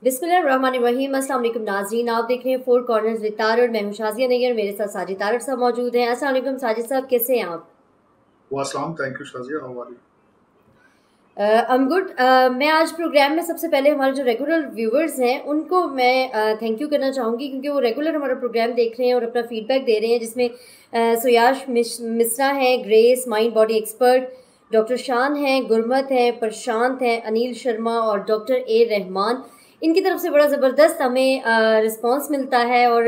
बिस्मिल्लाहिर्रहमानिर्रहीम। अस्सलाम वालेकुम नाज़रीन, आप देख रहे हैं फोर कॉर्नर्स विद तारड़। मैं हूं शाज़िया नैयर, मेरे साथ साजिद तारड़ साहब मौजूद हैं। अस्सलाम वालेकुम साजिद साहब, कैसे हैं आप? वासलाम, thank you Shazia, how are you? I am good. मैं आज प्रोग्राम में सबसे पहले हमारे जो रेगुलर व्यूवर्स हैं उनको मैं थैंक यू करना चाहूँगी, क्योंकि वो रेगुलर हमारा प्रोग्राम देख रहे हैं और अपना फीडबैक दे रहे हैं, जिसमें सुयाश मिश्रा हैं, grace mind body expert, doctor शान हैं, गुरमत हैं, प्रशांत हैं, अनिल शर्मा और डॉक्टर ए रहमान। इनकी तरफ से बड़ा ज़बरदस्त हमें रिस्पांस मिलता है और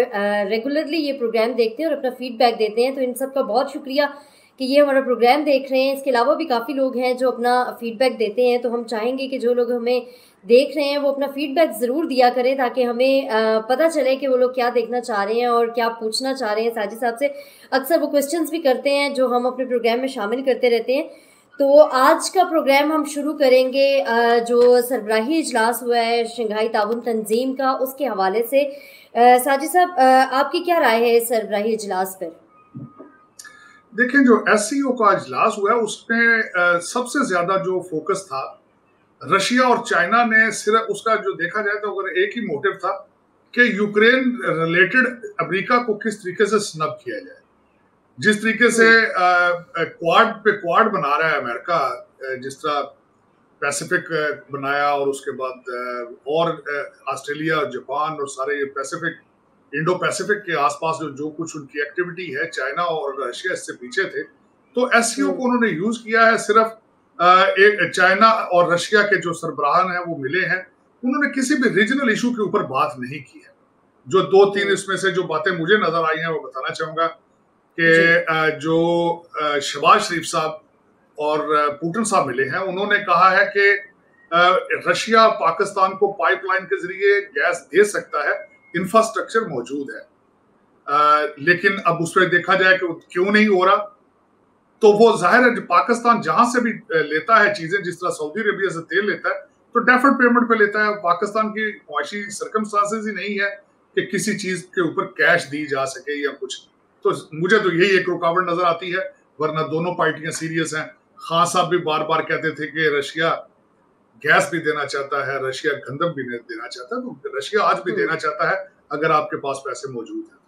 रेगुलरली ये प्रोग्राम देखते हैं और अपना फीडबैक देते हैं, तो इन सब का बहुत शुक्रिया कि ये हमारा प्रोग्राम देख रहे हैं। इसके अलावा भी काफ़ी लोग हैं जो अपना फीडबैक देते हैं, तो हम चाहेंगे कि जो लोग हमें देख रहे हैं वो अपना फीडबैक ज़रूर दिया करें, ताकि हमें पता चले कि वो लोग क्या देखना चाह रहे हैं और क्या पूछना चाह रहे हैं साजिद साहब से। अक्सर वो क्वेश्चंस भी करते हैं जो हम अपने प्रोग्राम में शामिल करते रहते हैं। तो आज का प्रोग्राम हम शुरू करेंगे जो सरबराही इजलास हुआ है शंघाई ताउन तंजीम का, उसके हवाले से। साजिद साहब, आपकी क्या राय है इस सरबराही इजलास पर? देखें, जो एससीओ का इजलास हुआ है उसमें सबसे ज्यादा जो फोकस था रशिया और चाइना ने, सिर्फ उसका जो देखा जाए तो अगर एक ही मोटिव था कि यूक्रेन रिलेटेड अमेरिका को किस तरीके से स्नब किया जाए। जिस तरीके से क्वाड पे क्वाड बना रहा है अमेरिका, जिस तरह पैसिफिक बनाया और उसके बाद और ऑस्ट्रेलिया, जापान और सारे पैसिफिक, इंडो पैसिफिक के आसपास जो कुछ उनकी एक्टिविटी है, चाइना और रशिया इससे पीछे थे। तो एससीओ को उन्होंने यूज किया है। सिर्फ एक चाइना और रशिया के जो सरबराहान हैं वो मिले हैं, उन्होंने किसी भी रीजनल इशू के ऊपर बात नहीं की है। जो दो तीन इसमें से जो बातें मुझे नजर आई हैं वो बताना चाहूंगा कि जो शहबाज शरीफ साहब और पुतिन साहब मिले हैं, उन्होंने कहा है कि रशिया पाकिस्तान को पाइपलाइन के जरिए गैस दे सकता है, इंफ्रास्ट्रक्चर मौजूद है। लेकिन अब उस पर देखा जाए कि क्यों नहीं हो रहा, तो वो जाहिर है पाकिस्तान जहां से भी लेता है चीजें, जिस तरह सऊदी अरेबिया से तेल लेता है तो डेफर्ड पेमेंट पे लेता है। पाकिस्तान की मुआशी सर्कमस्टांसेस ही नहीं है कि किसी चीज के ऊपर कैश दी जा सके या कुछ। तो मुझे तो यही एक रुकावट नजर आती है, वरना दोनों पार्टियां सीरियस हैं। खान साहब भी बार बार कहते थे कि रशिया गैस भी देना चाहता है, रशिया गंदम भी देना चाहता है, तो रशिया आज भी देना चाहता है अगर आपके पास पैसे मौजूद हैं।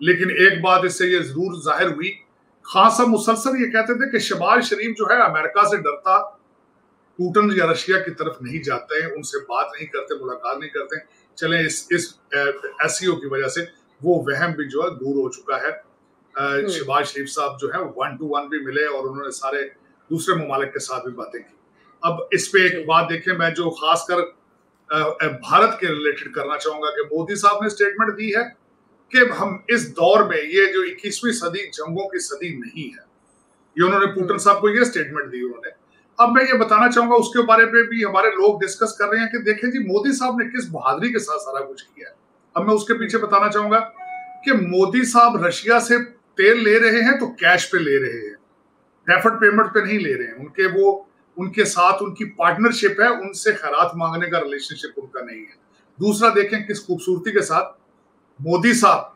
लेकिन एक बात इससे ये जरूर जाहिर हुई, खान साहब मुसलसल ये कहते थे कि शहबाज शरीफ जो है अमेरिका से डरता, पुतिन या रशिया की तरफ नहीं जाते हैं, उनसे बात नहीं करते, मुलाकात नहीं करते। चले इस एससीओ की वजह से वो वहम भी जो है दूर हो चुका है। शहबाज शरीफ साहब जो है 1-to-1 भी मिले और उन्होंने सारे दूसरे ममालिक के साथ भी बातें की। अब इस पे एक बात देखें, मैं जो खासकर भारत के रिलेटेड करना चाहूंगा कि मोदी साहब ने स्टेटमेंट दी है कि हम इस दौर में, ये जो 21वीं सदी जंगों की सदी नहीं है, ये उन्होंने पुतिन साहब को ये स्टेटमेंट दी उन्होंने। अब मैं ये बताना चाहूंगा, उसके बारे में भी हमारे लोग डिस्कस कर रहे हैं कि देखें जी मोदी साहब ने किस बहादुरी के साथ सारा कुछ किया है। अब मैं उसके पीछे बताना चाहूंगा कि मोदी साहब रशिया से तेल ले रहे हैं तो कैश पे ले रहे हैं, डेफर्ड पेमेंट पे नहीं ले रहे हैं। उनके साथ उनकी पार्टनरशिप है, उनसे खैरात मांगने का रिलेशनशिप उनका नहीं है। दूसरा देखें किस खूबसूरती के साथ मोदी साहब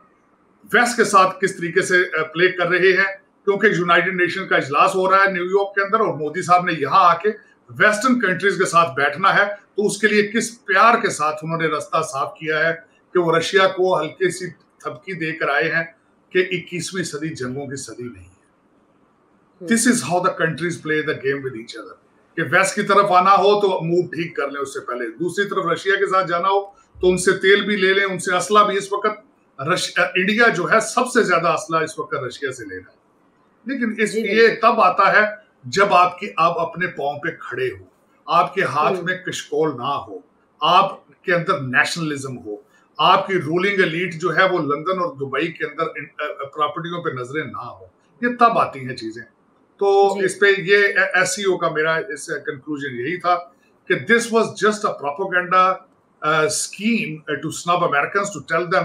वेस्ट के साथ किस तरीके से प्ले कर रहे हैं, क्योंकि यूनाइटेड नेशन का इजलास हो रहा है न्यूयॉर्क के अंदर और मोदी साहब ने यहां आके वेस्टर्न कंट्रीज के साथ बैठना है, तो उसके लिए किस प्यार के साथ उन्होंने रास्ता साफ किया है कि वो रशिया को हल्की सी थपकी देकर आए हैं कि 21वीं सदी जंगों की सदी नहीं है। This is how the countries play the game with each other. कि वेस्ट की तरफ आना हो तो मूव ठीक कर लें उससे पहले, दूसरी तरफ रशिया के साथ जाना हो तो उनसे तेल भी ले लें, उनसे असला भी। इस वक्त इंडिया जो है सबसे ज्यादा असला इस वक्त रशिया से ले रहा है। लेकिन ये तब आता है जब आप अपने पांव पे खड़े हो, आपके हाथ में कशकोल ना हो, आपके अंदर नेशनलिज्म हो, आपकी रूलिंग एलीट जो है वो लंदन और दुबई के अंदर प्रॉपर्टियों पे नजरें ना हो, ये तब आती हैं चीजें। तो इस पे ये एससीओ का मेरा इस कंक्लूजन यही था कि this was just a propaganda scheme to snub Americans, to tell them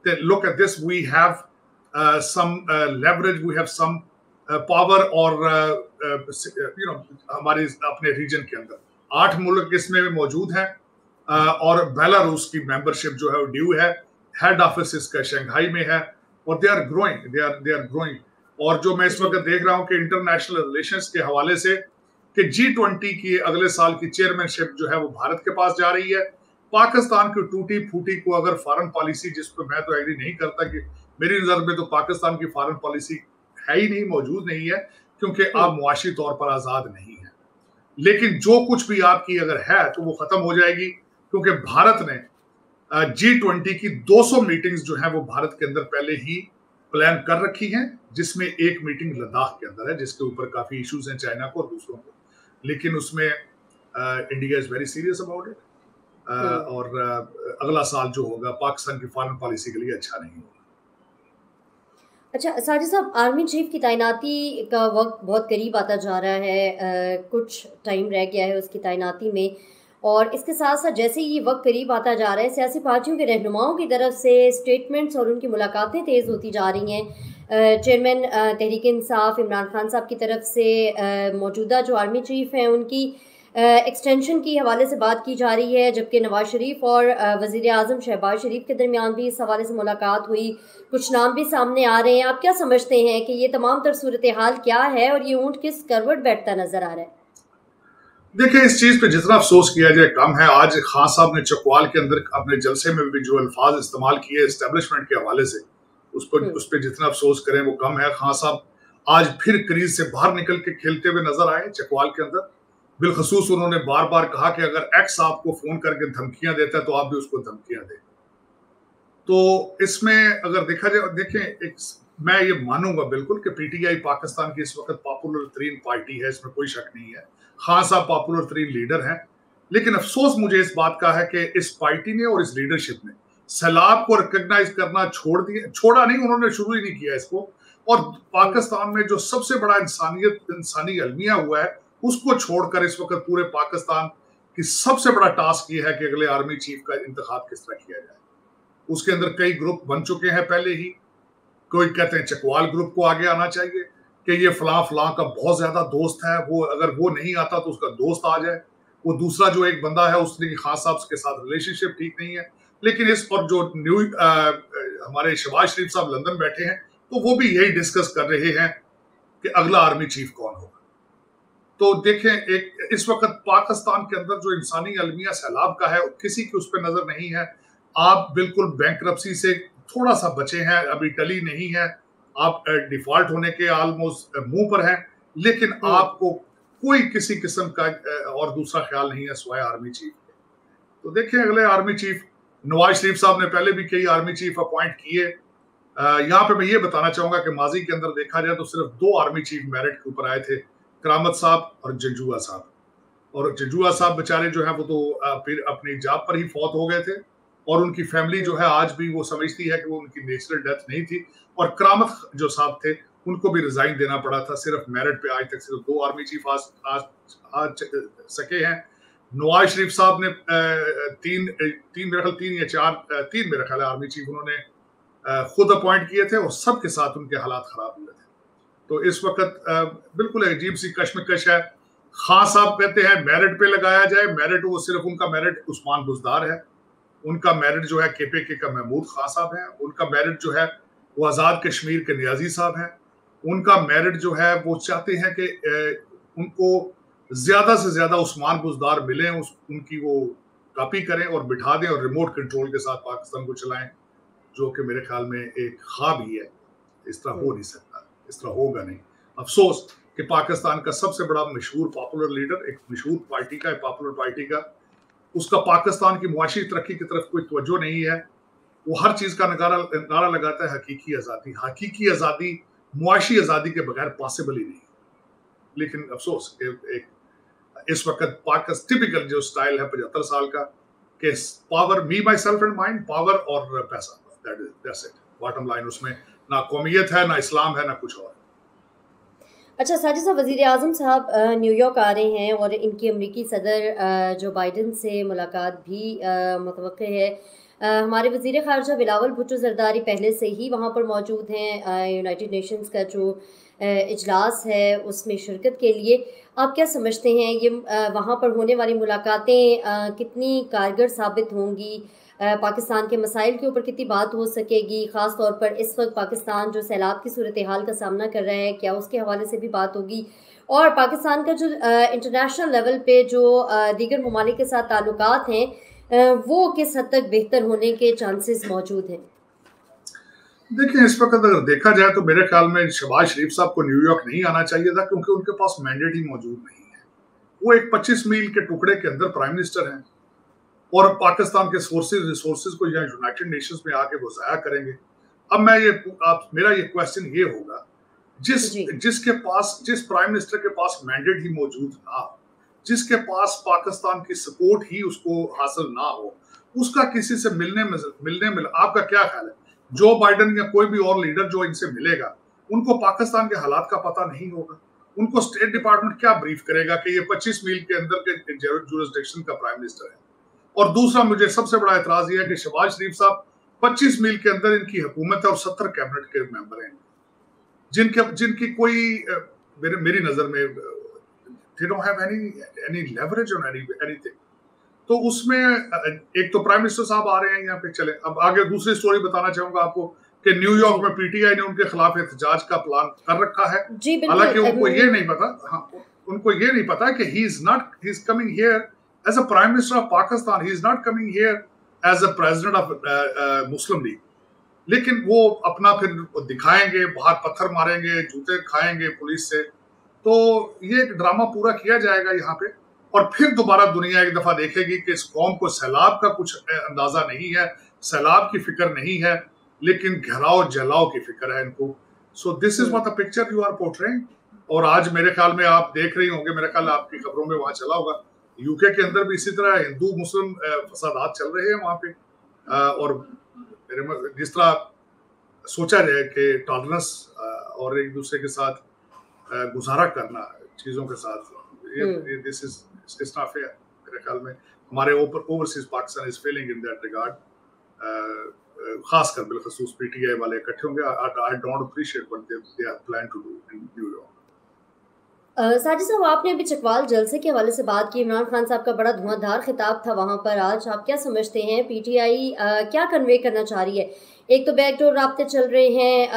that look at this, we have some leverage, we have some power, और हमारे अपने रीजन के अंदर 8 मुल्क इसमें मौजूद हैं और बेलारूस की मेंबरशिप जो है वो ड्यू है। हेड ऑफिस इसका शंघाई में है और दे आर ग्रोइंग। और जो मैं इस वक्त देख रहा हूं कि इंटरनेशनल रिलेशंस के हवाले से कि G20 की अगले साल की चेयरमैनशिप जो है वो भारत के पास जा रही है। पाकिस्तान की टूटी फूटी को अगर फॉरेन पॉलिसी, जिस पर मैं तो एग्री नहीं करता, कि मेरी नजर में तो पाकिस्तान की फॉरेन पॉलिसी है ही नहीं, मौजूद नहीं है, क्योंकि आप मुआशी तौर पर आजाद नहीं है। लेकिन जो कुछ भी आपकी अगर है तो वो खत्म हो जाएगी, क्योंकि भारत ने G20 की 200 मीटिंग्स जो है वो भारत के अंदर पहले ही प्लान कर रखी हैं, जिसमें एक मीटिंग लद्दाख के अंदर है, जिसके ऊपर काफी इश्यूज हैं चाइना को और दूसरों को, लेकिन उसमें India is very serious about it. और अगला साल जो होगा पाकिस्तान की फॉरेन पॉलिसी के लिए अच्छा नहीं होगा। अच्छा साजिद साहब, आर्मी चीफ की तैनाती का वक्त बहुत करीब आता जा रहा है, कुछ टाइम रह गया है उसकी तैनाती में, और इसके साथ साथ जैसे ही ये वक्त करीब आता जा रहा है, सियासी पार्टियों के रहनुमाओं की तरफ से स्टेटमेंट्स और उनकी मुलाकातें तेज़ होती जा रही हैं। चेयरमैन तहरीक इंसाफ इमरान खान साहब की तरफ से मौजूदा जो आर्मी चीफ हैं उनकी एक्सटेंशन की हवाले से बात की जा रही है, जबकि नवाज शरीफ और वज़ीर आज़म शहबाज शरीफ के दरमियान भी इस हवाले से मुलाकात हुई, कुछ नाम भी सामने आ रहे हैं। आप क्या समझते हैं कि ये तमाम तर सूरत हाल क्या है और ये ऊँट किस करवट बैठता नजर आ रहा है? देखिए, इस चीज पे जितना अफसोस किया जाए कम है। आज खान साहब ने चकवाल के अंदर अपने जलसे में भी जो अल्फाज इस्तेमाल किए एस्टेब्लिशमेंट के हवाले से, उस पर जितना अफसोस करें वो कम है। खान साहब आज फिर क्रीज से बाहर निकल के खेलते हुए नजर आए चकवाल के अंदर। बिलखसूस उन्होंने बार बार कहा कि अगर एक्स आपको फोन करके धमकियां देता है तो आप भी उसको धमकियां दें। तो इसमें अगर देखा जाए, देखें, मैं ये मानूंगा बिल्कुल कि पीटीआई पाकिस्तान की इस वक्त पॉपुलर तरीन पार्टी है, इसमें कोई शक नहीं है। खान साहब पॉपुलर तरीन लीडर हैं, लेकिन अफसोस मुझे इस बात का है कि इस पार्टी ने और इस लीडरशिप ने सैलाब को रिकॉग्नाइज करना छोड़ा नहीं, उन्होंने शुरू ही नहीं किया इसको। और पाकिस्तान में जो सबसे बड़ा इंसानी अलमिया हुआ है उसको छोड़कर इस वक्त पूरे पाकिस्तान की सबसे बड़ा टास्क ये है कि अगले आर्मी चीफ का इंतखाब किस तरह किया जाए। उसके अंदर कई ग्रुप बन चुके हैं पहले ही। कोई कहते हैं चकवाल ग्रुप को आगे आना चाहिए कि ये फलां फलां का बहुत ज्यादा दोस्त है, वो अगर वो नहीं आता तो उसका दोस्त आ जाए। वो दूसरा जो एक बंदा है उसने खान साहब के साथ रिलेशनशिप ठीक नहीं है। लेकिन इस पर जो न्यू हमारे शहबाज शरीफ साहब लंदन बैठे हैं तो वो भी यही डिस्कस कर रहे हैं कि अगला आर्मी चीफ कौन होगा। तो देखें, एक इस वक्त पाकिस्तान के अंदर जो इंसानी अलमिया सैलाब का है किसी की उस पर नजर नहीं है। आप बिल्कुल बैंकरप्सी से थोड़ा सा बचे हैं, अभी टली नहीं है, आप डिफॉल्ट होने के ऑलमोस्ट मुंह पर हैं, लेकिन आपको कोई किसी किस्म का और दूसरा ख्याल नहीं है सिवाय आर्मी चीफ के। तो देखें, अगले आर्मी चीफ नवाज शरीफ साहब ने पहले भी कई आर्मी चीफ अपॉइंट किए। यहाँ पे मैं ये बताना चाहूंगा कि माजी के अंदर देखा जाए तो सिर्फ 2 आर्मी चीफ मेरिट के ऊपर आए थे, करामत साहब और जंजुआ साहब। और जंजुआ साहब बेचारे जो है वो तो फिर अपनी जॉब पर ही फौत हो गए थे, और उनकी फैमिली जो है आज भी वो समझती है कि वो उनकी नेचुरल डेथ नहीं थी। और करामत जो साहब थे उनको भी रिजाइन देना पड़ा था, सिर्फ मेरिट पे आज तक सिर्फ 2 आर्मी चीफ आ सके हैं। नवाज शरीफ साहब ने तीन या चार मेरा ख्याल है आर्मी चीफ उन्होंने खुद अपॉइंट किए थे, और सबके साथ उनके हालात खराब हुए थे। तो इस वक्त बिल्कुल अजीब सी कश्मकश है। खान साहब कहते हैं मेरिट पे लगाया जाए, मेरिट वो सिर्फ उनका मेरिट उस्मान बुज़दार है, उनका मेरिट जो है केपीके का महमूद खान साहब है, उनका मेरिट जो है वो आज़ाद कश्मीर के नियाजी साहब हैं, उनका मेरिट जो है वो चाहते हैं कि उनको ज्यादा से ज्यादा उस्मान बुज़दार मिले, उनकी वो कॉपी करें और बिठा दें और रिमोट कंट्रोल के साथ पाकिस्तान को चलाएं, जो कि मेरे ख्याल में एक ख्वाब ही है। इस तरह हो नहीं सकता, इस तरह होगा नहीं। अफसोस कि पाकिस्तान का सबसे बड़ा मशहूर पॉपुलर लीडर, एक मशहूर पार्टी का, एक पॉपुलर पार्टी का, उसका पाकिस्तान की मुआशी तरक्की की तरफ कोई तवज्जो नहीं है। वो हर चीज का नारा लगाता है हकीकी आज़ादी। हकीकी आज़ादी मुआशी आज़ादी के बगैर पॉसिबल ही नहीं। लेकिन अफसोस इस वक्त पाकिस्तान टिपिकल जो स्टाइल है 75 साल का कि power, me my self and mind, power और पैसा, दैट्स इट, बॉटम लाइन। उसमें ना कौमियत है, ना इस्लाम है, ना कुछ और। अच्छा साजिद साहब, वज़ीर आज़म साहब न्यूयॉर्क आ रहे हैं और इनकी अमरीकी सदर जो बाइडन से मुलाकात भी मुतवक्के है। हमारे वज़ीर ख़ारजा बिलावल भुट्टो ज़रदारी पहले से ही वहाँ पर मौजूद हैं, यूनाइटेड नेशंस का जो इजलास है उसमें शिरकत के लिए। आप क्या समझते हैं ये वहाँ पर होने वाली मुलाकातें कितनी कारगर साबित होंगी, पाकिस्तान के मसाइल के ऊपर कितनी बात हो सकेगी? ख़ास तौर पर इस वक्त पाकिस्तान जो सैलाब की सूरत हाल का सामना कर रहा है, क्या उसके हवाले से भी बात होगी? और पाकिस्तान का जो इंटरनेशनल लेवल पे जो दीगर ममालिक के साथ ताल्लुकात हैं, वो किस हद तक बेहतर होने के चांसेस मौजूद हैं? देखिए, इस वक्त अगर देखा जाए तो मेरे ख्याल में शहबाज शरीफ साहब को न्यूयॉर्क नहीं आना चाहिए था, क्योंकि उनके पास मैंडेट ही मौजूद नहीं है। वो एक 25 मील के टुकड़े के अंदर प्राइम मिनिस्टर हैं और पाकिस्तान के सोर्सेज रिसोर्सेज को यहाँ यूनाइटेड नेशंस में आके वो जाया करेंगे। अब मैं ये आप मेरा ये क्वेश्चन ये होगा, जी। जिस प्राइम मिनिस्टर के पास मैंडेट ही मौजूद ना हो, जिसके पास पाकिस्तान की सपोर्ट ही उसको हासिल ना हो, उसका किसी से मिलने में आपका क्या ख्याल है? जो बाइडेन या कोई भी और लीडर जो इनसे मिलेगा, उनको पाकिस्तान के हालात का पता नहीं होगा। उनको स्टेट डिपार्टमेंट क्या ब्रीफ करेगा कि ये 25 मील के अंदर के जुरिसडिक्शन का प्राइम मिनिस्टर है। और दूसरा मुझे सबसे बड़ा एतराज ये है कि शहबाज शरीफ साहब 25 मील के अंदर इनकी हुकूमत है और 70 कैबिनेट के मेंबर हैं, जिनकी कोई मेरी नजर में they don't have any leverage on anything। तो उसमें एक तो प्राइम मिनिस्टर साहब आ रहे हैं यहाँ पे। चले अब आगे दूसरी स्टोरी बताना चाहूंगा आपको कि न्यूयॉर्क में पीटीआई ने उनके खिलाफ एहतजाज का प्लान कर रखा है। हालांकि उनको ये नहीं पता, हाँ, उनको ये नहीं पता कि he is coming here as a prime minister of Pakistan, he is not coming here as a president of Muslim League. लेकिन वो अपना फिर दिखाएंगे, बाहर पत्थर मारेंगे, जूते खाएंगे पुलिस से। तो ये एक ड्रामा पूरा किया जाएगा यहाँ पे, और फिर दोबारा दुनिया एक दफा देखेगी कि इस कौम को सैलाब का कुछ अंदाजा नहीं है, सैलाब की फिक्र नहीं है, लेकिन घेराव जलाओ की फिक्र है इनको। So this is what the picture you are portraying. और आज मेरे ख्याल में आप देख रही होंगे, मेरे ख्याल आपकी खबरों में वहां चला होगा, यूके के अंदर भी इसी तरह हिंदू मुस्लिम फसादात चल रहे हैं वहां पे। और जिस तरह सोचा जाए कि टॉलरेंस और एक दूसरे के साथ गुजारा करना चीजों के साथ, दिस इज नॉट फेयर। मेरे ख्याल में हमारे overseas Pakistan is failing in that regard. खासकर बिलखसूस पीटीआई वाले इकट्ठे होंगे। I don't appreciate what they are plan to do in New York. Sajid साहब, आपने अभी चकवाल जलसे के हवाले से बात की। इमरान खान साहब का बड़ा धुआंधार खिताब था वहाँ पर। आज आप क्या समझते हैं पीटीआई क्या कन्वे करना चाह रही है? एक तो बैकडोर राब्ते चल रहे हैं,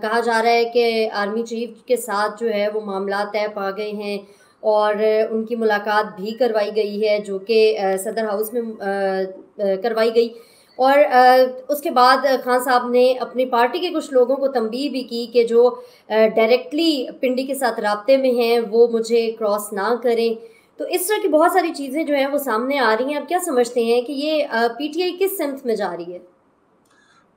कहा जा रहा है कि आर्मी चीफ के साथ जो है वो मामला तय पा गए हैं और उनकी मुलाकात भी करवाई गई है, जो कि सदर हाउस में करवाई गई। और उसके बाद खान साहब ने अपनी पार्टी के कुछ लोगों को तंबीह भी की कि जो डायरेक्टली पिंडी के साथ राब्ते में हैं वो मुझे क्रॉस ना करें। तो इस तरह की बहुत सारी चीज़ें जो हैं वो सामने आ रही हैं। आप क्या समझते हैं कि ये पीटीआई किस सिमत में जा रही है?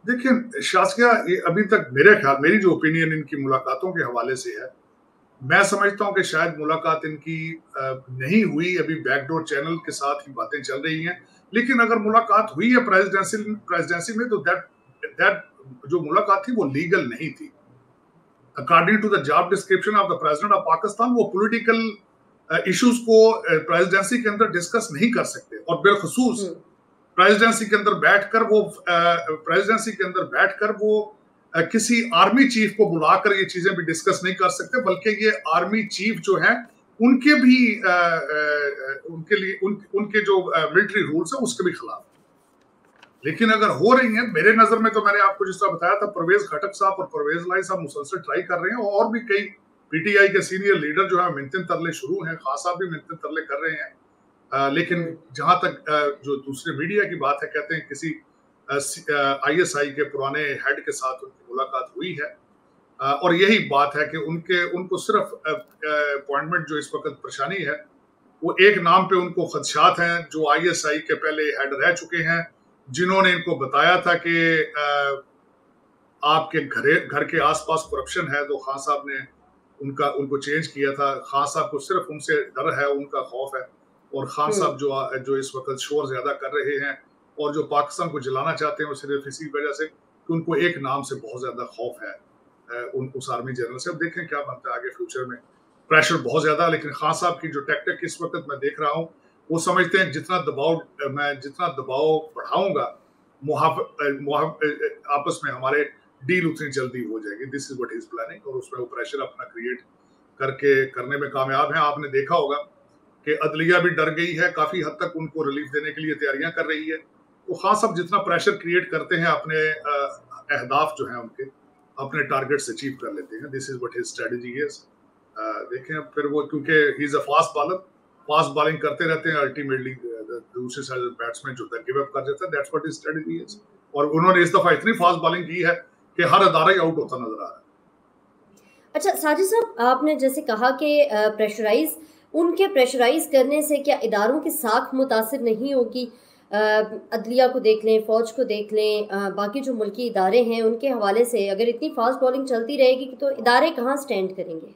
देखिए शासकिया, ये अभी तक मेरी जो ओपिनियन इनकी मुलाकातों के हवाले से है, मैं समझता हूं कि शायद मुलाकात इनकी नहीं हुई, अभी बैकडोर चैनल के साथ ही बातें चल रही हैं। लेकिन अगर मुलाकात हुई है प्रेसिडेंसी में, तो दैट जो मुलाकात थी वो लीगल नहीं थी। According to the job description of the president of Pakistan, वो पॉलिटिकल इश्यूज को प्रेसिडेंसी के अंदर डिस्कस नहीं कर सकते। और बिलखसूस प्रेसिडेंसी के अंदर बैठकर वो किसी आर्मी चीफ को बुलाकर ये चीजें भी डिस्कस नहीं कर सकते, बल्कि ये आर्मी चीफ जो है उनके भी उनके लिए उनके जो मिलिट्री रूल्स है उसके भी खिलाफ। लेकिन अगर हो रही है, मेरे नजर में तो मैंने आपको जिस तरह बताया था, परवेज खटक साहब और परवेज लाई साहब मुसलसल ट्राई कर रहे हैं, और भी कई पीटीआई के सीनियर लीडर जो है मिन्नतें तरले शुरू हैं, खास साहब भी मिन्नतें तरले कर रहे हैं। लेकिन जहां तक जो दूसरे मीडिया की बात है, कहते हैं किसी आईएसआई के पुराने हेड के साथ उनकी मुलाकात हुई है, और यही बात है कि उनको सिर्फ अपॉइंटमेंट जो इस वक्त परेशानी है, वो एक नाम पे उनको खदशात हैं, जो आईएसआई के पहले हेड रह चुके हैं, जिन्होंने इनको बताया था कि आपके घर के आसपास करप्शन है, तो खान साहब ने उनको चेंज किया था। खान साहब को सिर्फ उनसे डर है, उनका खौफ है। और खान साहब जो इस वक्त शोर ज्यादा कर रहे हैं और जो पाकिस्तान को जलाना चाहते हैं, वो सिर्फ इसी वजह से कि उनको एक नाम से बहुत ज्यादा खौफ है, उस आर्मी जनरल से। अब देखें क्या बनता है आगे फ्यूचर में। प्रेशर बहुत ज्यादा, लेकिन खान साहब की जो टैक्टिक इस वक्त मैं देख रहा हूँ, वो समझते हैं मैं जितना दबाव बढ़ाऊंगा, आपस में हमारे डील उतनी जल्दी हो जाएगी। This is what he is planning, और उसमें वो प्रेशर अपना क्रिएट करने में कामयाब हैं। आपने देखा होगा कि अदलिया भी डर गई है, काफी हद तक उनको रिलीफ देने के लिए तैयारियां कर रही है। तो खान साहब जितना प्रेशर क्रिएट करते हैं, अपने अहदाफ जो हैं उनके, अपने टारगेट्स अचीव कर लेते हैं। This is what his strategy is. देखें फिर वो, क्योंकि he is a fast bowling करते रहते हैं, अल्टीमेटली दूसरी साइड बैट्समैन जो गिव अप कर देता है, that's what his strategy is. और उन्होंने इस दफा इतनी फास्ट बॉलिंग की है कि हर अदारा ही आउट होता नजर आ रहा है। अच्छा साजिद साहब, आपने जैसे कहा कि प्रेशराइज करने से क्या इदारों की साख मुतासिर नहीं होगी? अदलिया को देख लें, फ़ौज को देख लें, बाकी जो मुल्की इदारे हैं उनके हवाले से अगर इतनी फास्ट बॉलिंग चलती रहेगी तो इदारे कहाँ स्टैंड करेंगे?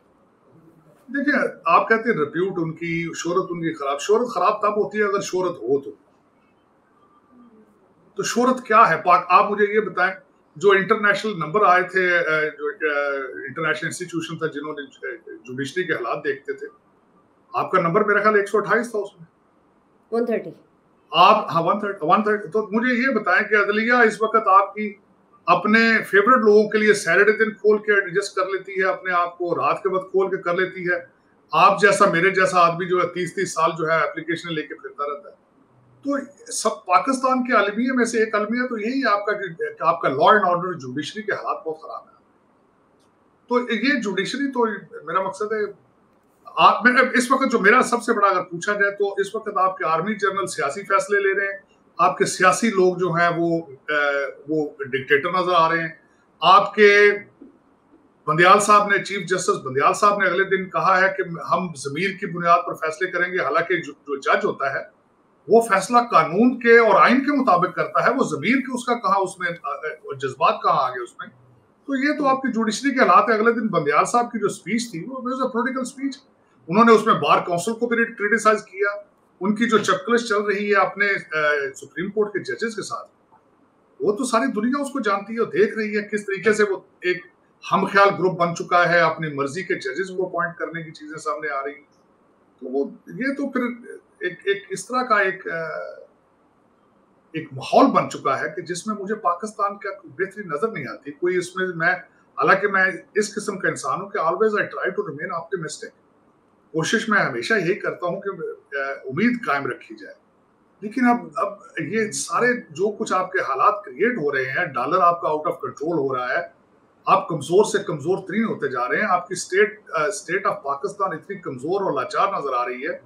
देखिए, आप कहते हैं रिप्यूट उनकी, शोहरत उनकी खराब। शोहरत खराब तब होती है अगर शोहरत हो तो शोहरत क्या है? पाक, आप मुझे ये बताएं, जो इंटरनेशनल नंबर आए थे, जो इंटरनेशनल इंस्टीट्यूशन था जिन्होंने जुडिशरी के हालात देखते थे, आपका नंबर मेरा ख्याल 128 था उसमें, 130। आप हाँ 130। तो मुझे ये बताएं कि अदलिया इस वक्त आपकी अपने फेवरेट लोगों के लिए सैटरडे दिन खोल के एडजस्ट कर लेती है, अपने आप को रात के वक्त खोल के कर लेती है। आप जैसा, मेरे जैसा आदमी जो है 30-30 साल जो है एप्लीकेशन लेके फिरता रहता है। तो सब पाकिस्तान के अलमिया में से एक अलमिया तो यही है आपका कि आपका लॉ एंड ऑर्डर जुडिशरी के हालात बहुत खराब है। तो ये जुडिशरी, तो मेरा मकसद है, आप मेरा इस वक्त जो मेरा सबसे बड़ा अगर पूछा जाए तो इस वक्त आपके आर्मी जनरल सियासी फैसले ले रहे हैं, आपके सियासी लोग जो हैं वो डिक्टेटर नजर आ रहे हैं। आपके बंदियाल साहब ने, चीफ जस्टिस बंदियाल साहब ने अगले दिन कहा है कि हम जमीर की बुनियाद पर फैसले करेंगे। हालांकि जो जज होता है वो फैसला कानून के और आइन के मुताबिक करता है, वो जमीर के उसका कहाँ उसमें जज्बात कहाँ आ गए उसमें। तो ये तो आपकी जुडिशरी के हालात है। अगले दिन बंदियाल साहब की जो स्पीच थी वो पॉलिटिकल स्पीच, उन्होंने उसमें बार काउंसिल को भी क्रिटिसाइज किया। उनकी जो चक्कलिश चल रही है अपने सुप्रीम कोर्ट के जजेस के साथ, वो तो सारी दुनिया उसको जानती है और देख रही है किस तरीके से वो एक हमख्याल ग्रुप बन चुका है, अपनी मर्जी के जजेस को अपॉइंट करने की चीजें सामने आ रही। तो वो ये तो फिर एक इस तरह का एक माहौल बन चुका है कि जिसमें मुझे पाकिस्तान का बेहतरी नजर नहीं आती कोई इसमें। मैं, हालांकि मैं इस किस्म का इंसान हूं कि always I try to remain optimistic. कोशिश मैं हमेशा यही करता हूं कि उम्मीद कायम रखी जाए। लेकिन अब ये सारे जो कुछ आपके हालात क्रिएट हो रहे हैं, डॉलर आपका आउट ऑफ कंट्रोल हो रहा है, आप कमजोर से कमजोर तरीन होते जा रहे हैं, आपकी स्टेट ऑफ पाकिस्तान इतनी कमजोर और लाचार नजर आ रही है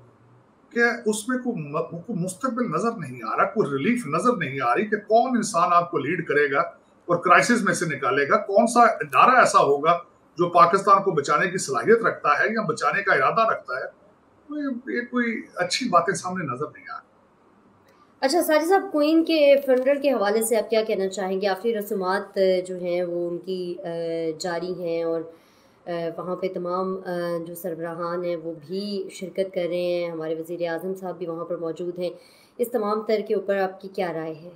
कि उसमें कोई मुस्तकबिल नजर नहीं आ रहा, कोई रिलीफ नजर नहीं आ रही कि कौन इंसान आपको लीड करेगा और क्राइसिस में से निकालेगा। कौन सा इदारा ऐसा होगा जो पाकिस्तान को बचाने की सलाहियत रखता है या बचाने का इरादा रखता है। तो ये कोई अच्छी बातें सामने नजर नहीं आ रही। अच्छा साजिद साहब, क्वीन के फ्यूनरल के हवाले से आप क्या कहना चाहेंगे? आखिरी रसूमात जो हैं वो उनकी जारी हैं और वहाँ पे तमाम जो सरबराहान हैं वो भी शिरकत कर रहे हैं, हमारे वज़ीर आज़म साहब भी वहाँ पर मौजूद हैं। इस तमाम तर के ऊपर आपकी क्या राय है?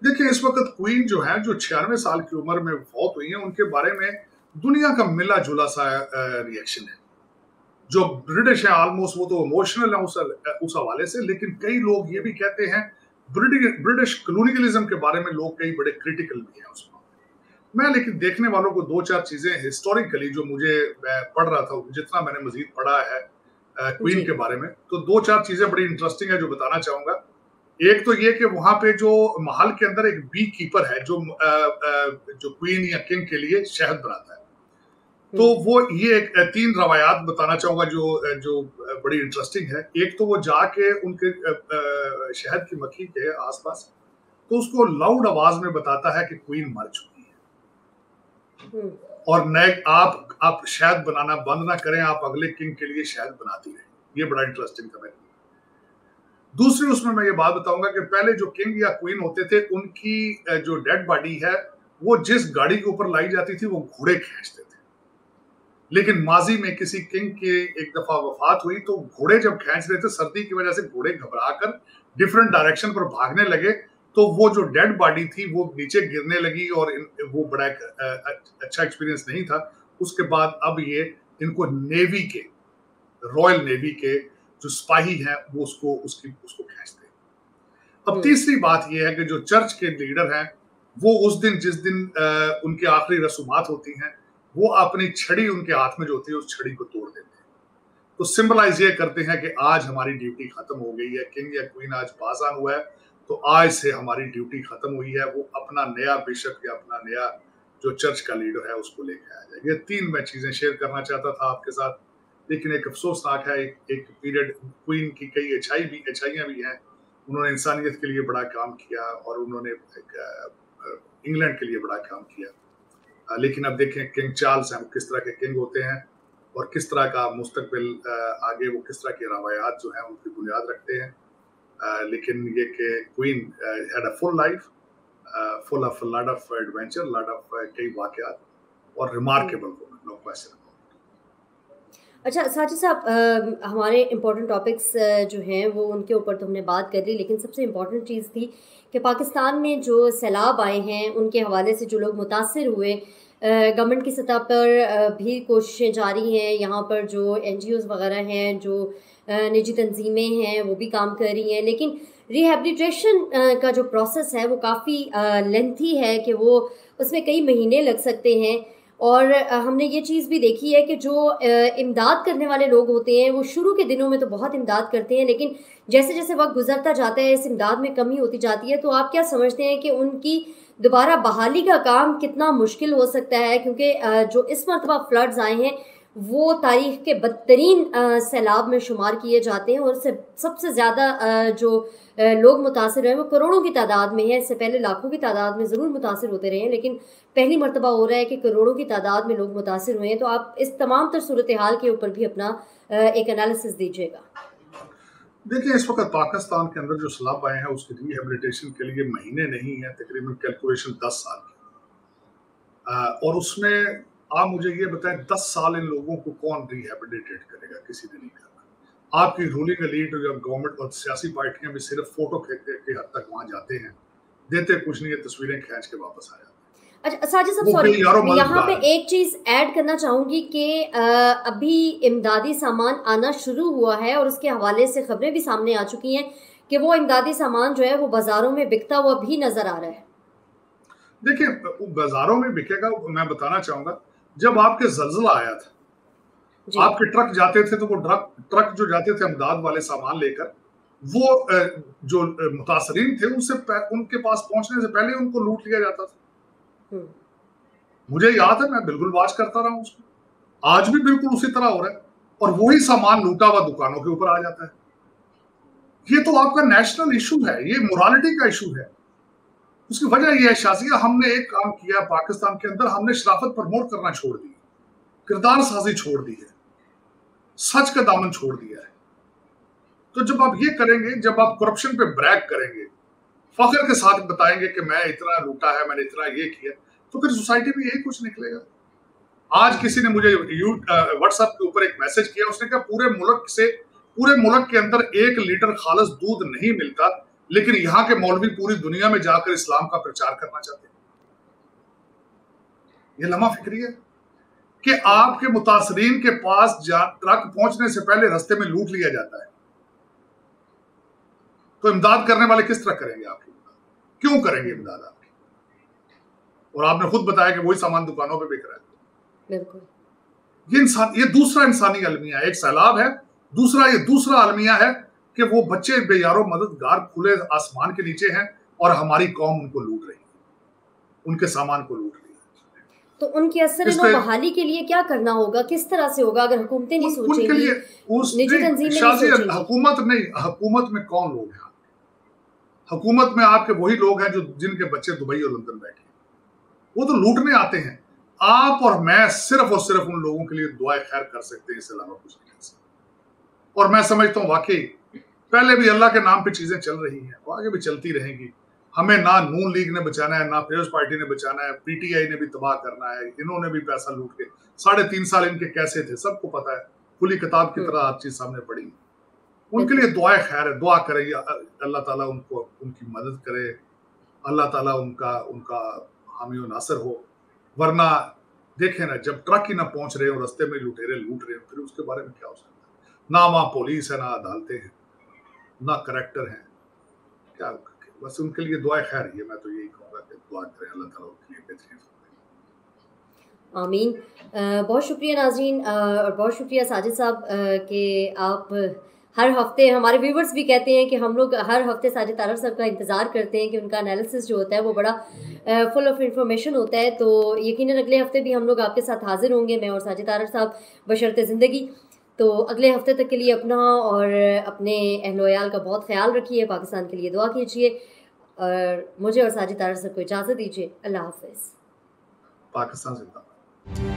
देखिए, इस वक्त क्वीन जो है, जो 96 साल की उम्र में फौत हुई है, उनके बारे में दुनिया का मिला जुला सा रिएक्शन है। जो ब्रिटिश है ऑलमोस्ट वो तो इमोशनल है उस हवाले से, लेकिन कई लोग ये भी कहते हैं, ब्रिटिश कॉलोनियलिज्म के बारे में लोग कई बड़े क्रिटिकल भी हैं उसमें। मैं लेकिन देखने वालों को दो चार चीजें हिस्टोरिकली जो मुझे पढ़ रहा था, जितना मैंने मजीद पढ़ा है क्वीन के बारे में, तो दो चार चीजें बड़ी इंटरेस्टिंग है जो बताना चाहूंगा। एक तो ये कि वहां पे जो महल के अंदर एक बी कीपर है जो क्वीन या किंग के लिए शहद बनाता है। तो वो ये एक तीन रवायात बताना चाहूंगा जो बड़ी इंटरेस्टिंग है। एक तो वो जाके उनके शहद की मक्खी के आसपास तो उसको लाउड आवाज में बताता है कि क्वीन मर चुकी है और नए आप शहद बनाना बंद ना करें, आप अगले किंग के लिए शहद बनाती रहें। ये बड़ा इंटरेस्टिंग था मेरे लिए। दूसरी उसमें मैं ये बात बताऊंगा कि पहले जो किंग या क्वीन होते थे, उनकी जो डेड बॉडी है वो जिस गाड़ी के ऊपर लाई जाती थी वो घोड़े खींचते थे। लेकिन माजी में किसी किंग की एक दफा वफात हुई तो घोड़े जब खींच रहे थे, सर्दी की वजह से घोड़े घबराकर डिफरेंट डायरेक्शन पर भागने लगे, तो वो जो डेड बॉडी थी वो नीचे गिरने लगी और वो बड़ा अच्छा एक्सपीरियंस नहीं था। उसके बाद अब ये इनको नेवी के, रॉयल नेवी के जो सिपाही हैं वो उसको खींचते हैं। अब तीसरी बात ये है कि जो चर्च के लीडर हैं वो उस दिन, जिस दिन उनकी आखिरी रसूमात होती हैं, वो अपनी छड़ी उनके हाथ में जो होती है उस छड़ी को तोड़ देते हैं। तो सिंबलाइज ये करते हैं कि आज हमारी ड्यूटी खत्म हो गई है, किंग या क्वीन आज पास ऑन हुआ है, तो आज से हमारी ड्यूटी खत्म हुई है। वो अपना नया बिशप या अपना नया जो चर्च का लीडर है उसको लेके आ जाएंगे। तीन मैं चीजें शेयर करना चाहता था आपके साथ। लेकिन एक अफसोसनाक है, एक पीरियड क्वीन की कई अच्छाइयाँ भी हैं। उन्होंने इंसानियत के लिए बड़ा काम किया और उन्होंने इंग्लैंड के लिए बड़ा काम किया। लेकिन अब देखें किंग चार्ल्स हैं, किस तरह के किंग होते हैं और किस तरह का मुस्तकबिल आगे वो किस तरह की रवायात जो हैं उनकी बुनियाद रखते हैं। लेकिन ये कि queen had a full life, full of lot of adventure, lot of कई वाकयात और रिमार्केबल वुमन, नो क्वेश्चन। अच्छा साजिद साहब, हमारे इम्पोर्टेंट टॉपिक्स जो हैं वो उनके ऊपर तो हमने बात कर ली, लेकिन सबसे इम्पोर्टेंट चीज़ थी कि पाकिस्तान में जो सैलाब आए हैं उनके हवाले से जो लोग मुतासर हुए, गवर्नमेंट की सतह पर भी कोशिशें जारी हैं। यहाँ पर जो NGOs वगैरह हैं, जो निजी तंजीमें हैं, वो भी काम कर रही हैं, लेकिन रिहेबिलिटेशन का जो प्रोसेस है वो काफ़ी लेंथी है कि वो उसमें कई महीने लग सकते हैं। और हमने ये चीज़ भी देखी है कि जो इमदाद करने वाले लोग होते हैं वो शुरू के दिनों में तो बहुत इमदाद करते हैं, लेकिन जैसे जैसे वक्त गुजरता जाता है इस इमदाद में कमी होती जाती है। तो आप क्या समझते हैं कि उनकी दोबारा बहाली का काम कितना मुश्किल हो सकता है? क्योंकि जो इस मरतबा फ्लड्स आए हैं वो तारीख के बदतरीन सैलाब में शुमार किए जाते हैं, और सबसे ज़्यादा जो लोग मुतासिर हैं वो करोड़ों की तादाद में है। इससे पहले लाखों की तादाद में ज़रूर मुतासिर होते रहे हैं, लेकिन पहली मरतबा हो रहा है कि करोड़ों की तादाद में लोग मुतासिर हुए हैं। तो आप इस तमाम तर सूरत हाल के ऊपर भी अपना एक एनालिसिस दीजिएगा। देखिए, इस वक्त पाकिस्तान के अंदर जो सैलाब आए हैं उसकी रिहेबिलिटेशन के लिए महीने नहीं है, तकरीबन कैलकुलेशन 10 साल की। और उसमें आप मुझे ये बताएं, 10 साल इन लोगों को कौन रिहेबिलिटेट करेगा? किसी ने नहीं करना। आपकी रूलिंग एलीट या गवर्नमेंट और सियासी पार्टियां भी सिर्फ फोटो खींचने के हद तक वहां जाते हैं, देते कुछ नहीं है, तस्वीरें खींच के वापस आ जाते हैं। अच्छा साजिद साहब, सॉरी, मैं यहाँ पे एक चीज़ ऐड करना चाहूँगी कि अभी इमदादी सामान आना शुरू हुआ है और उसके हवाले से खबरें भी सामने आ चुकी हैं कि वो इमदादी सामान जो है वो बाज़ारों में बिकता हुआ भी नज़र आ रहा है। देखिए, बाजारों में बिकेगा, मैं बताना चाहूंगा, जब आपके जल्जला आया था, आपके ट्रक जाते थे तो वो ट्रक जो जाते थे इमदाद वाले सामान लेकर, वो जो मुतासरीन थे उनके पास पहुंचने से पहले उनको लूट लिया जाता था। मुझे याद है, मैं बिल्कुल वाच करता रहा हूं उसको। आज भी बिल्कुल उसी तरह हो रहा है और वही सामान लूटा हुआ दुकानों के ऊपर आ जाता है। ये तो आपका नेशनल इशू है, ये मोरालिटी का इशू है। उसकी वजह यह है शाजिया, हमने एक काम किया पाकिस्तान के अंदर, हमने शराफत प्रमोट करना छोड़ दी, किरदार साजी छोड़ दी है, सच का दामन छोड़ दिया है। तो जब आप ये करेंगे, जब आप करप्शन पे ब्रैग करेंगे, फख्र के साथ बताएंगे कि मैं इतना लूटा है, मैंने इतना ये किया, तो फिर सोसाइटी में यही कुछ निकलेगा। आज किसी ने मुझे व्हाट्सएप के ऊपर एक मैसेज किया, उसने कहा पूरे मुल्क के अंदर 1 लीटर खालिस दूध नहीं मिलता, लेकिन यहाँ के मौलवी पूरी दुनिया में जाकर इस्लाम का प्रचार करना चाहते हैं। ये लम्हा फिक्री है कि आपके मुतासरीन के पास ट्रक पहुंचने से पहले रास्ते में लूट लिया जाता है। तो इमदाद करने वाले किस तरह करेंगे आपकी इमदाद? क्यों करेंगे इमदाद आपकी? और आपने खुद बताया कि वही सामान दुकानों पे बिक रहा है। बिल्कुल, ये दूसरा इंसानी अलमिया है। एक सैलाब है, दूसरा अलमिया है कि वो बच्चे बेयारो मददगार खुले आसमान के नीचे हैं और हमारी कौम उनको लूट रही है, उनके सामान को लूट रही है। तो उनकी असर बहाली के लिए क्या करना होगा, किस तरह से होगा? अगर हुकूमतें नहीं सोचेंगी, निजी तंजीमें, हुकूमत में कौन लोग हैं? हुकूमत में आपके वही लोग हैं जो जिनके बच्चे दुबई और लंदन बैठे, वो तो लूटने आते हैं। आप और मैं सिर्फ और सिर्फ उन लोगों के लिए दुआ खैर कर सकते हैं, इसके अलावा कुछ नहीं कर सकते। और मैं समझता हूँ वाकई पहले भी अल्लाह के नाम पे चीजें चल रही हैं, वो आगे भी चलती रहेंगी। हमें ना नून लीग ने बचाना है, ना पीपल्स पार्टी ने बचाना है, PTI ने भी तबाह करना है। इन्होंने भी पैसा लूट के 3.5 साल इनके कैसे थे सबको पता है, खुली किताब की तरह हर चीज सामने पड़ी। उनके लिए दुआ खैर है, दुआ करें अल्लाह ताला उनको उनकी मदद करे, अल्लाह ताला उनका हामी और नासर हो। वरना देखें ना, जब ट्रक ही ना पहुंच रहे हो, रास्ते में लुटेरे लूट रहे हो, फिर उसके बारे में क्या हो सकता है? ना वहां पुलिस है, ना अदालतें हैं, ना करेक्टर हैं, क्या? बस उनके लिए दुआ खैर ही है। मैं तो यही कहूँगा कि दुआ करें, अल्लाह ताला उनके लिए बेहतरीन। आमीन। बहुत शुक्रिया नाज़रीन, और बहुत शुक्रिया साजिद साहब कि आप हर हफ्ते, हमारे व्यूवर्स भी कहते हैं कि हम लोग हर हफ्ते साजिद तारड़ साहब का इंतज़ार करते हैं कि उनका एनालिसिस जो होता है वो बड़ा फुल ऑफ इंफॉर्मेशन होता है। तो यकीनन अगले हफ्ते भी हम लोग आपके साथ हाजिर होंगे, मैं और साजिद तारड़ साहब, बशर्ते ज़िंदगी। तो अगले हफ्ते तक के लिए अपना और अपने अहल-ओ-अयाल का बहुत ख्याल रखिए, पाकिस्तान के लिए दुआ कीजिए और मुझे और साजिद तारा सबको इजाज़त दीजिए। अल्लाह हाफ़िज़। पाकिस्तान जिंदाबाद।